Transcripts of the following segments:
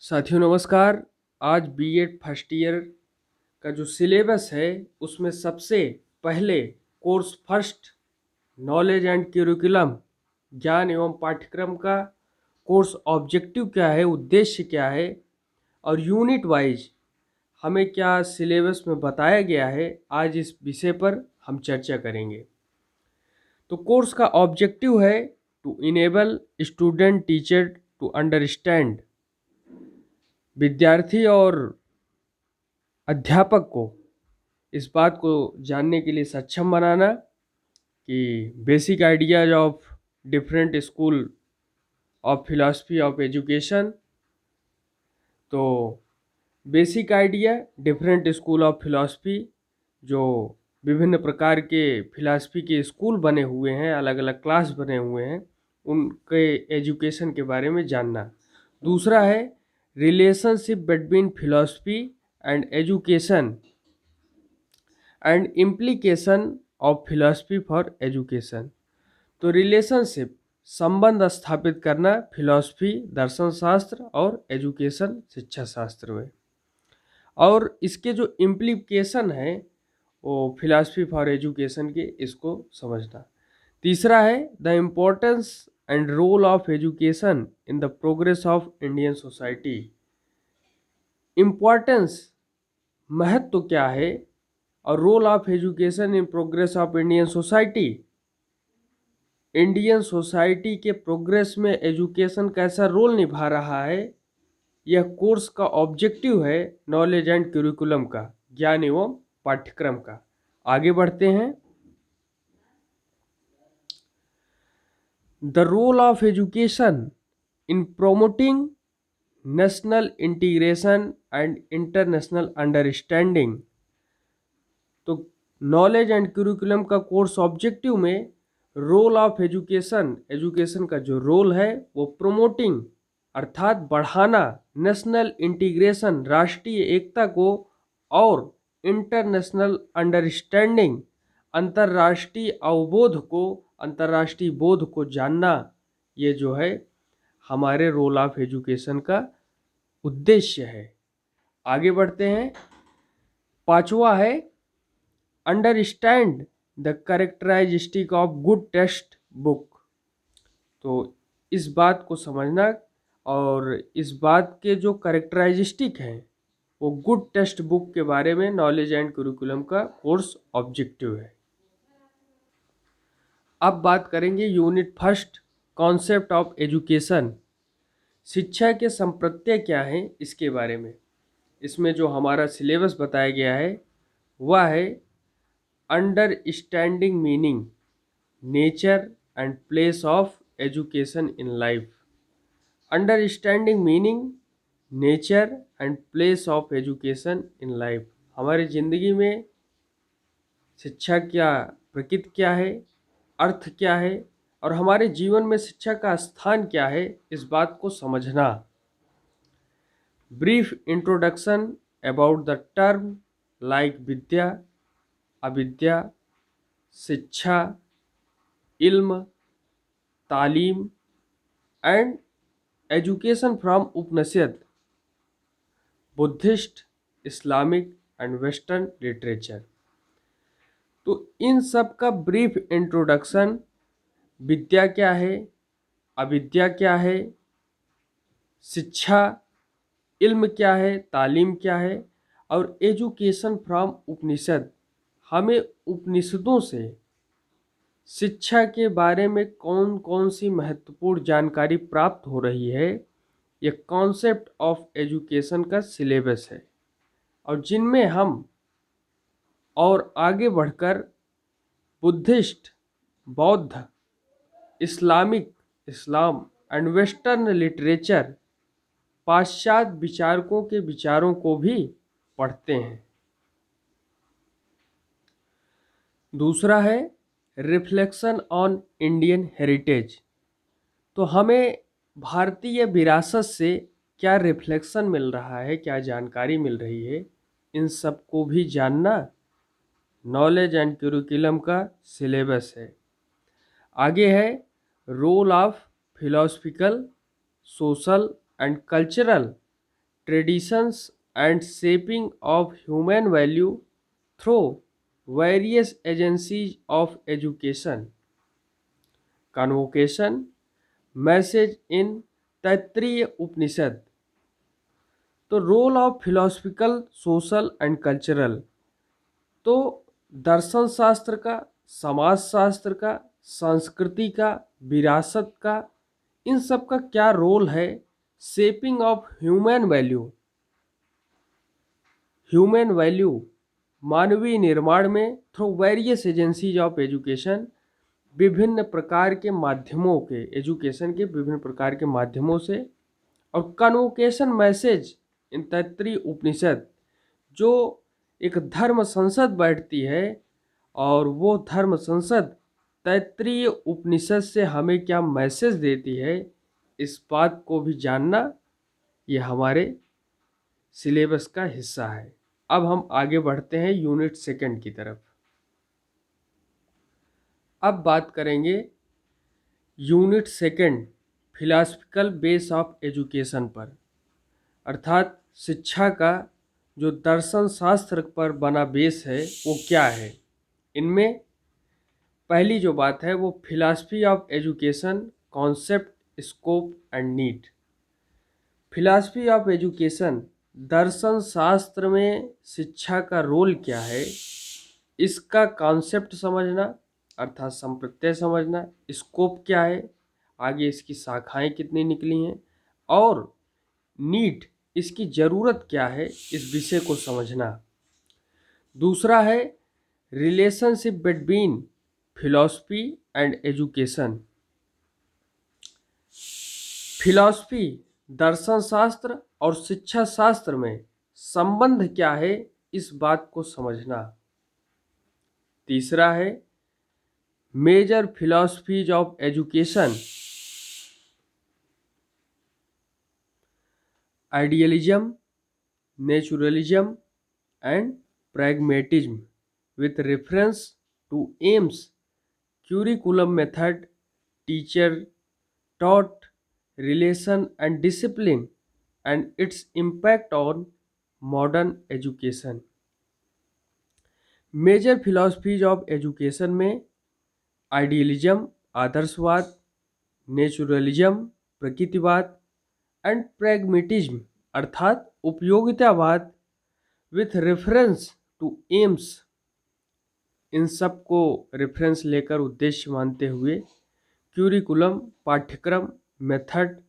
साथियों नमस्कार। आज बीएड फर्स्ट ईयर का जो सिलेबस है उसमें सबसे पहले course first knowledge and curriculum ज्ञान एवं पाठ्यक्रम का कोर्स ऑब्जेक्टिव क्या है, उद्देश्य क्या है और यूनिट वाइज हमें क्या सिलेबस में बताया गया है, आज इस विषय पर हम चर्चा करेंगे। तो कोर्स का ऑब्जेक्टिव है to enable student teacher to understand, विद्यार्थी और अध्यापक को इस बात को जानने के लिए सक्षम बनाना कि basic ideas of different school of philosophy of education. तो basic idea different school of philosophy, जो विभिन्न प्रकार के फिलॉसफी के स्कूल बने हुए हैं, अलग अलग क्लास बने हुए हैं, उनके एजुकेशन के बारे में जानना। दूसरा है relationship between philosophy and education and implication of philosophy for education. तो रिलेशनशिप, संबंध स्थापित करना फिलॉसफी दर्शन शास्त्र और एजुकेशन शिक्षा शास्त्र में, और इसके जो इम्प्लीकेशन है वो फिलॉसफी फॉर एजुकेशन के, इसको समझना। तीसरा है the importance and role of education in the progress of Indian society. Importance, महत्व क्या है, और role of education in progress of Indian society, Indian society के प्रोग्रेस में एजुकेशन कैसा रोल निभा रहा है, यह कोर्स का ऑब्जेक्टिव है नॉलेज एंड करिकुलम का, ज्ञान एवं पाठ्यक्रम का। आगे बढ़ते हैं। The role of education in promoting national integration and international understanding. तो नॉलेज एंड करिकुलम का कोर्स ऑब्जेक्टिव में रोल ऑफ एजुकेशन, एजुकेशन का जो रोल है वो प्रोमोटिंग अर्थात बढ़ाना, नेशनल इंटीग्रेशन राष्ट्रीय एकता को, और इंटरनेशनल अंडरस्टैंडिंग अंतर्राष्ट्रीय अवबोध को, अंतर्राष्ट्रीय बोध को जानना, ये जो है हमारे रोल ऑफ एजुकेशन का उद्देश्य है। आगे बढ़ते हैं। पांचवा है understand the characteristic of good text book. तो इस बात को समझना और इस बात के जो कैरेक्टरिस्टिक हैं वो गुड टेक्स्ट बुक के बारे में नॉलेज एंड करिकुलम का कोर्स ऑब्जेक्टिव है। अब बात करेंगे unit first, concept of education, शिक्षा के संप्रत्यय क्या हैं इसके बारे में। इसमें जो हमारा सिलेबस बताया गया है वह है understanding meaning, nature and place of education in life. Understanding meaning, nature and place of education in life, हमारी ज़िंदगी में शिक्षा क्या, प्रकृति क्या है, अर्थ क्या है, और हमारे जीवन में शिक्षा का स्थान क्या है, इस बात को समझना। Brief introduction about the term like vidya, avidya, shiksha, ilm, taleem and education from Upanishad, Buddhist, Islamic and Western literature. तो इन सब का ब्रीफ इंट्रोडक्शन, विद्या क्या है, अविद्या क्या है, शिक्षा, इल्म क्या है, तालीम क्या है, और एजुकेशन फ्रॉम उपनिषद, हमें उपनिषदों से शिक्षा के बारे में कौन कौन सी महत्वपूर्ण जानकारी प्राप्त हो रही है, ये कॉन्सेप्ट ऑफ एजुकेशन का सिलेबस है। और जिनमें हम और आगे बढ़कर बुद्धिस्ट, बौद्ध, Islamic, Islam and Western literature, पाश्चात्य विचारकों के विचारों को भी पढ़ते हैं। दूसरा है रिफ्लेक्शन ऑन इंडियन हेरिटेज। तो हमें भारतीय विरासत से क्या रिफ्लेक्शन मिल रहा है, क्या जानकारी मिल रही है, इन सब को भी जानना नॉलेज एंड करिकुलम का सिलेबस है। आगे है role of philosophical, social and cultural traditions and shaping of human value through various agencies of education. Convocation, message in Taittiriya Upanishad. तो role of philosophical, social and cultural. तो दर्शन शास्त्र का, समाज शास्त्र का, संस्कृति का, विरासत का, इन सब का क्या रोल है shaping of human value. Human value मानवीय निर्माण में through various agencies of education, विभिन्न प्रकार के माध्यमों के, एजुकेशन के विभिन्न प्रकार के माध्यमों से. और कन्वोकेशन मैसेज इन तैत्तिरीय उपनिषद, जो एक धर्म संसद बैठती है और वो धर्म संसद तैत्तिरीय उपनिषद से हमें क्या मैसेज देती है, इस बात को भी जानना ये हमारे सिलेबस का हिस्सा है. अब हम आगे बढ़ते हैं यूनिट सेकंड की तरफ. अब बात करेंगे unit second philosophical base of education पर, अर्थात शिक्षा का जो दर्शन शास्त्र पर बना बेस है वो क्या है. इनमें पहली जो बात है वो philosophy of education, concept, scope and need. Philosophy of education, दर्शन शास्त्र में शिक्षा का रोल क्या है, इसका कॉन्सेप्ट समझना अर्थात संप्रत्यय समझना. स्कोप क्या है, आगे इसकी शाखाएं कितनी निकली हैं, और नीड, इसकी ज़रूरत क्या है, इस विषय को समझना. दूसरा है relationship between philosophy and education. Philosophy, दर्शन शास्त्र और शिक्षा शास्त्र में संबंध क्या है, इस बात को समझना. तीसरा है major philosophies of education, idealism, naturalism and pragmatism with reference to aims, curriculum method, teacher taught, relation and discipline, and its impact on modern education. Major philosophies of education में आइडियलिज्म, आदर्शवाद, नेचुरलिज्म, प्रकृतिवाद and pragmatism अर्थात उपयोगितावाद with reference to aims, इन सब को reference लेकर उद्देश्य मानते हुए क्यूरिकुलम, पाठ्यक्रम, method,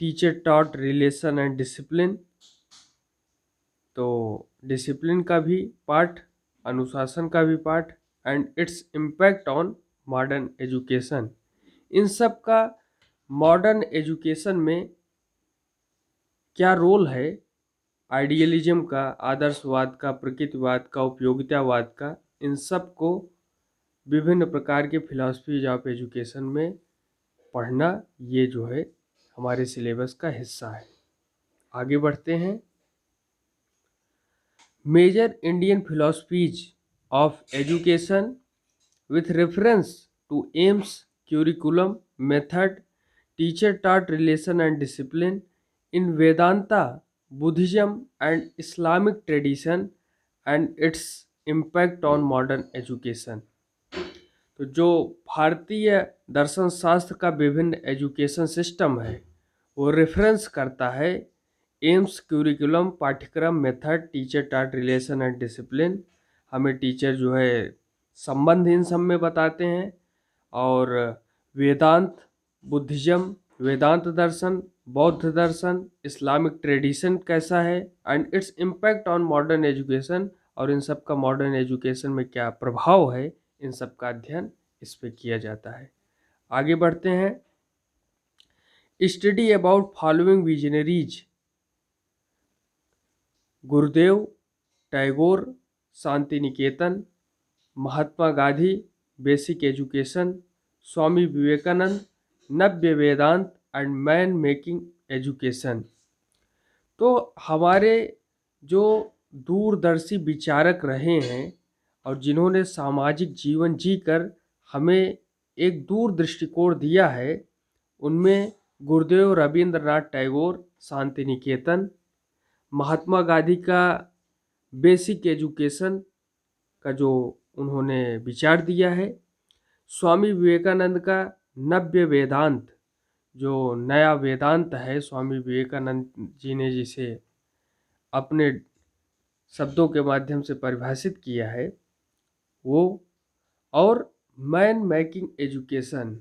teacher taught, relation and discipline, तो डिसिप्लिन का भी पार्ट, अनुशासन का भी part, and its impact on modern education. इन सब का मॉडर्न एजुकेशन में क्या रोल है, आइडियलिज्म का, आदर्शवाद का, प्रकृतिवाद का, उपयोगितावाद का, इन सब को विभिन्न प्रकार के फिलॉसफीज ऑफ एजुकेशन में पढ़ना, ये जो है हमारे सिलेबस का हिस्सा है. आगे बढ़ते हैं. Major Indian philosophies of education with reference to aims, curriculum, method, teacher taught, relation and discipline in Vedanta, Buddhism and Islamic tradition and its impact on modern education. तो जो भारतीय दर्शन शास्त्र का विभिन्न एजुकेशन सिस्टम है वो रेफरेंस करता है एम्स, क्यूरिकुलम, पाठ्यक्रम, method, teacher taught, relation and discipline. हमें टीचर जो है संबंध इन सब में बताते हैं, और वेदांत, बुद्धिज्म, वेदांत दर्शन, बौद्ध दर्शन, इस्लामिक ट्रेडिशन कैसा है, and its impact on modern education, और इन सब का मॉडर्न एजुकेशन में क्या प्रभाव है, इन सब का अध्ययन इस पे किया जाता है. आगे बढ़ते हैं. Study about following visionaries: Gurudev, Tagore, Shanti Niketan, Mahatma Gandhi, basic education, Swami Vivekananda, Navya Vedanta and man making education. तो हमारे जो दूरदर्शी विचारक रहे हैं और जिन्होंने सामाजिक जीवन जीकर हमें एक दूर दृष्टिकोण दिया है, उनमें गुरुदेव रविंद्रनाथ टैगोर, शांति निकेतन, महात्मा गांधी का बेसिक एजुकेशन का जो उन्होंने विचार दिया है, स्वामी विवेकानंद का नव्य वेदांत, जो नया वेदांत है स्वामी विवेकानंद जी ने जिसे अपने शब्दों के माध्यम से परिभाषित किया है वो, और मैन मेकिंग एजुकेशन,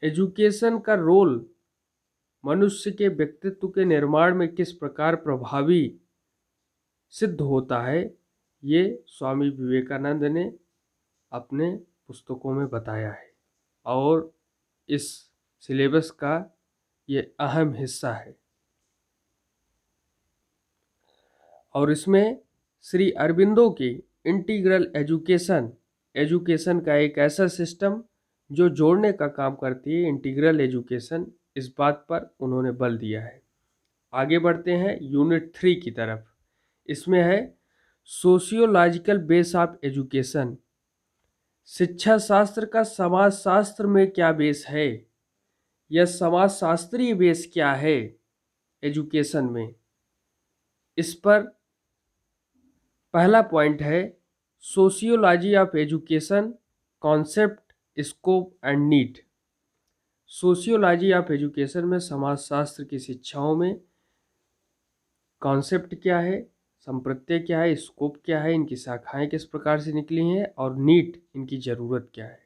एजुकेशन का रोल मनुष्य के व्यक्तित्व के निर्माण में किस प्रकार प्रभावी सिद्ध होता है, ये स्वामी विवेकानंद ने अपने पुस्तकों में बताया है और इस सिलेबस का ये अहम हिस्सा है। और इसमें श्री अरबिंदो की इंटीग्रल एजुकेशन, एजुकेशन का एक ऐसा सिस्टम जो जोड़ने का काम करती है, इंटीग्रल एजुकेशन, इस बात पर उन्होंने बल दिया है। आगे बढ़ते हैं यूनिट 3 की तरफ। इसमें है सोशियोलॉजिकल बेस ऑफ एजुकेशन, शिक्षा शास्त्र का समाज शास्त्र में क्या बेस है, यह समाज शास्त्रीय बेस क्या है एजुकेशन में। इस पर पहला पॉइंट है sociology of education, concept, scope and need. Sociology of education में समाजशास्त्र की शिक्षाओं में कॉन्सेप्ट क्या है, संप्रत्यय क्या है, स्कोप क्या है, इनकी शाखाएं किस प्रकार से निकली हैं और नीड, इनकी ज़रूरत क्या है।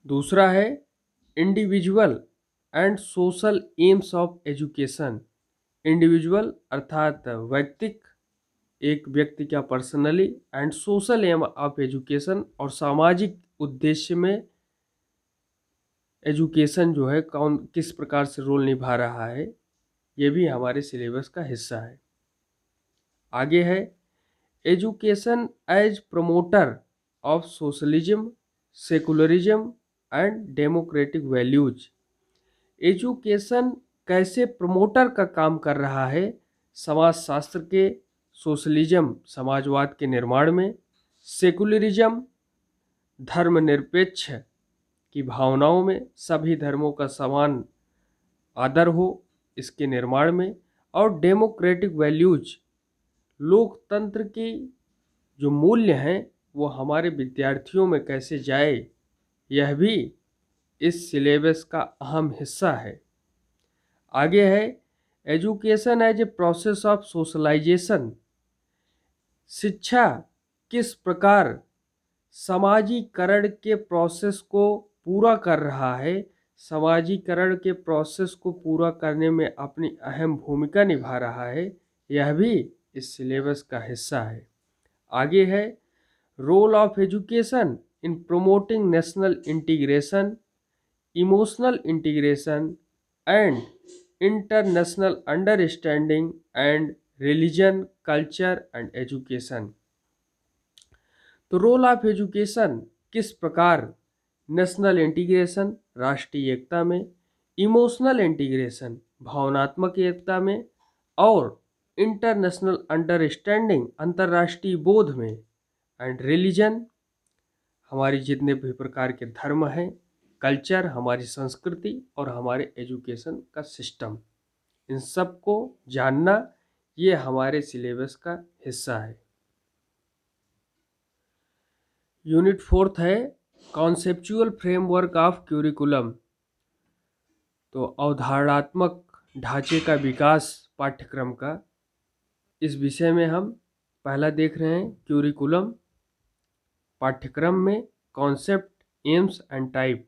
दूसरा है individual and social aims of education. Individual अर्थात व्यक्तिक, एक व्यक्ति क्या personally, and social aim of education, और सामाजिक उद्देश्य में एजुकेशन जो है कौन किस प्रकार से रोल निभा रहा है, ये भी हमारे सिलेबस का हिस्सा है। आगे है education as promoter of socialism, secularism and democratic values. Education कैसे प्रमोटर का काम कर रहा है समाजशास्त्र के, सोशलिज्म समाजवाद के निर्माण में, सेकुलरिज्म धर्मनिरपेक्ष की भावनाओं में, सभी धर्मों का समान आदर हो इसके निर्माण में, और डेमोक्रेटिक वैल्यूज, लोकतंत्र की जो मूल्य हैं वो हमारे विद्यार्थियों में कैसे जाए, यह भी इस सिलेबस का अहम हिस्सा है। आगे है education as a process of socialisation, शिक्षा किस प्रकार समाजीकरण के प्रोसेस को पूरा कर रहा है, समाजीकरण के प्रोसेस को पूरा करने में अपनी अहम भूमिका निभा रहा है, यह भी इस सिलेबस का हिस्सा है। आगे है role of education in promoting national integration, emotional integration and international understanding and religion, culture and education. तो रोल ऑफ एजुकेशन किस प्रकार नेशनल इंटीग्रेशन, राष्ट्रीय एकता में, इमोशनल इंटीग्रेशन, भावनात्मक एकता में, और इंटरनेशनल अंडरस्टैंडिंग, अंतर्राष्ट्रीय बोध में, एंड रिलीजन, हमारी जितने भी प्रकार के धर्म हैं, कल्चर, हमारी संस्कृति, और हमारे एजुकेशन का सिस्टम, इन सब को जानना ये हमारे सिलेबस का हिस्सा है। यूनिट 4 है कॉन्सेप्चुअल फ्रेमवर्क ऑफ क्यूरिकुलम। तो अवधारणात्मक ढांचे का विकास पाठ्यक्रम का, इस विषय में हम पहला देख रहे हैं क्यूरिकुलम। पाठ्यक्रम में कॉन्सेप्ट, एम्स एंड टाइप,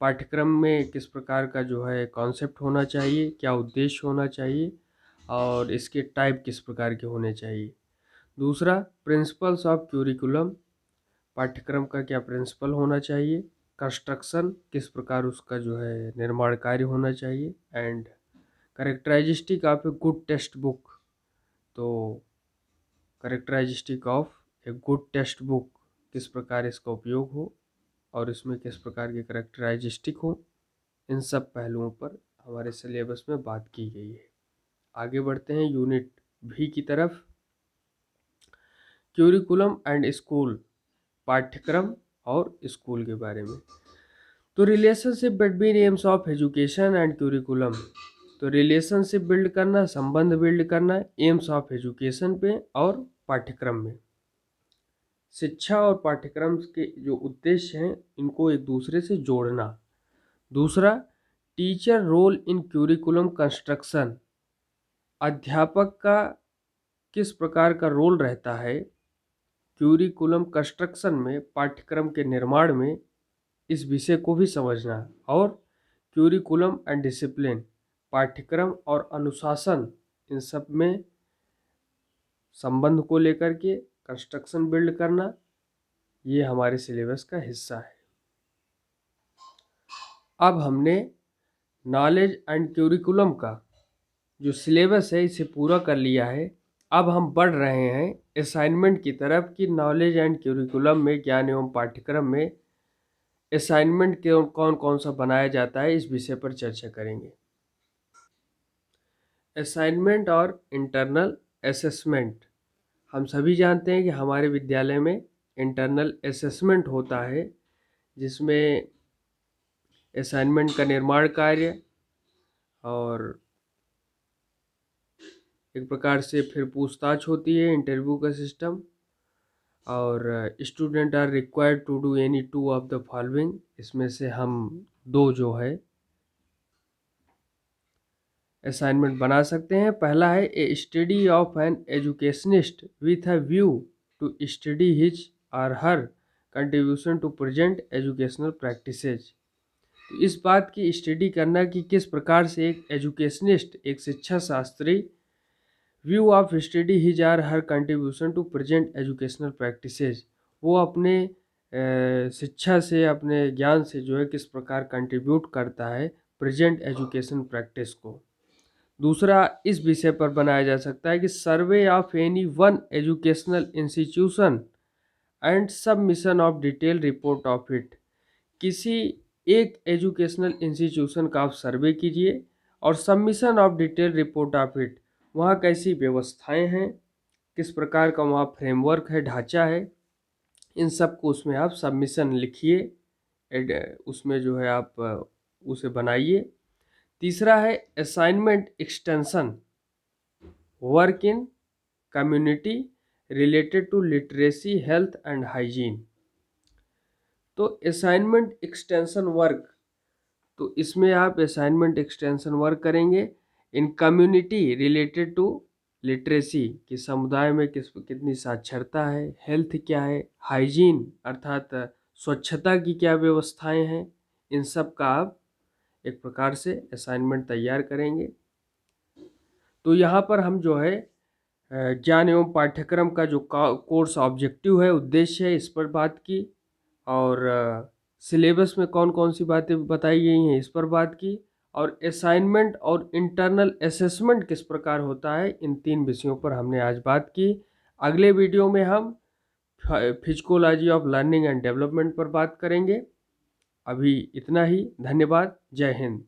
पाठ्यक्रम में किस प्रकार का जो है कॉन्सेप्ट होना चाहिए, क्या उद्देश्य होना चाहिए, और इसके टाइप किस प्रकार के होने चाहिए। दूसरा प्रिंसिपल्स ऑफ क्यूरिकुलम, पाठ्यक्रम का क्या प्रिंसिपल होना चाहिए, कंस्ट्रक्शन किस प्रकार उसका जो है निर्माण कार्य होना चाहिए, and characteristic of a good text book. तो characteristic of a good text book, किस प्रकार इसका उपयोग हो और इसमें किस प्रकार के करेक्टराइजिस्टिक हो, इन सब पहलुओं पर हमारे सिलेबस में बात की गई है। आगे बढ़ते हैं यूनिट भी की तरफ। क्यूरिकुलम एंड स्कूल, पाठ्यक्रम और स्कूल के बारे में। तो relationship between AIIMS of education and curriculum, तो रिलेशनशिप बिल्ड करना, संबंध बिल्ड करना, एम्स ऑफ एजुकेशन पे और पाठ्यक्रम में। शिक्षा और पाठ्यक्रम के जो उद्देश्य हैं इनको एक दूसरे से जोड़ना। दूसरा, teacher role in curriculum construction, अध्यापक का किस प्रकार का रोल रहता है क्यूरिकुलम कंस्ट्रक्शन में, पाठ्यक्रम के निर्माण में, इस विषय को भी समझना। और क्यूरिकुलम एंड डिसिप्लिन, पाठ्यक्रम और अनुशासन, इन सब में संबंध को लेकर के कंस्ट्रक्शन बिल्ड करना, ये हमारे सिलेबस का हिस्सा है। अब हमने नॉलेज एंड क्यूरिकुलम का जो सिलेबस है इसे पूरा कर लिया है। अब हम बढ़ रहे हैं असाइनमेंट की तरफ कि नॉलेज एंड क्यूरिकुलम में, ज्ञान एवं पाठ्यक्रम में असाइनमेंट कौन कौन सा बनाया जाता है, इस विषय पर चर्चा करेंगे। असाइनमेंट और इंटरनल असेसमेंट, हम सभी जानते हैं कि हमारे विद्यालय में इंटरनल असेसमेंट होता है, जिसमें असाइनमेंट का निर्माण कार्य और एक प्रकार से फिर पूछताछ होती है, इंटरव्यू का सिस्टम। और student are required to do any two of the following, इसमें से हम दो जो है असाइनमेंट बना सकते हैं। पहला है a study of an educationist with a view to study his और her contribution to present educational practices. तो इस बात की स्टडी करना कि किस प्रकार से एक एजुकेशनिस्ट, एक शिक्षा शास्त्री, view of study his or her contribution to present educational practices, वो अपने शिक्षा से, अपने ज्ञान से जो है किस प्रकार कंट्रीब्यूट करता है प्रेजेंट एजुकेशन प्रैक्टिस को। दूसरा इस विषय पर बनाया जा सकता है कि survey of any one educational institution and submission of detail report of it, किसी एक एजुकेशनल इंस्टीट्यूशन का आप सर्वे कीजिए और submission of detail report of it, वहाँ कैसी व्यवस्थाएं हैं, किस प्रकार का वहाँ फ्रेमवर्क है, ढांचा है, इन सब को उसमें आप सबमिशन लिखिए, उसमें जो है आप उसे बनाइए। तीसरा है assignment extension work in community related to literacy, health and hygiene. तो असाइनमेंट एक्सटेंशन वर्क, तो इसमें आप असाइनमेंट एक्सटेंशन वर्क करेंगे in community related to literacy, कि समुदाय में कितनी साक्षरता है, हेल्थ क्या है, हाइजीन अर्थात स्वच्छता की क्या व्यवस्थाएं हैं, इन सब का आप एक प्रकार से असाइनमेंट तैयार करेंगे। तो यहाँ पर हम जो है ज्ञान एवं पाठ्यक्रम का जो कोर्स ऑब्जेक्टिव है, उद्देश्य है, इस पर बात की। और सिलेबस में कौन कौन सी बातें बताई गई हैं, इस पर बात की। और असाइनमेंट और इंटरनल असेसमेंट किस प्रकार होता है, इन तीन विषयों पर हमने आज बात की। अगले वीडियो में हम फिजिकोलॉजी ऑफ लर्निंग एंड डेवलपमेंट पर बात करेंगे। अभी इतना ही, धन्यवाद, जय हिंद।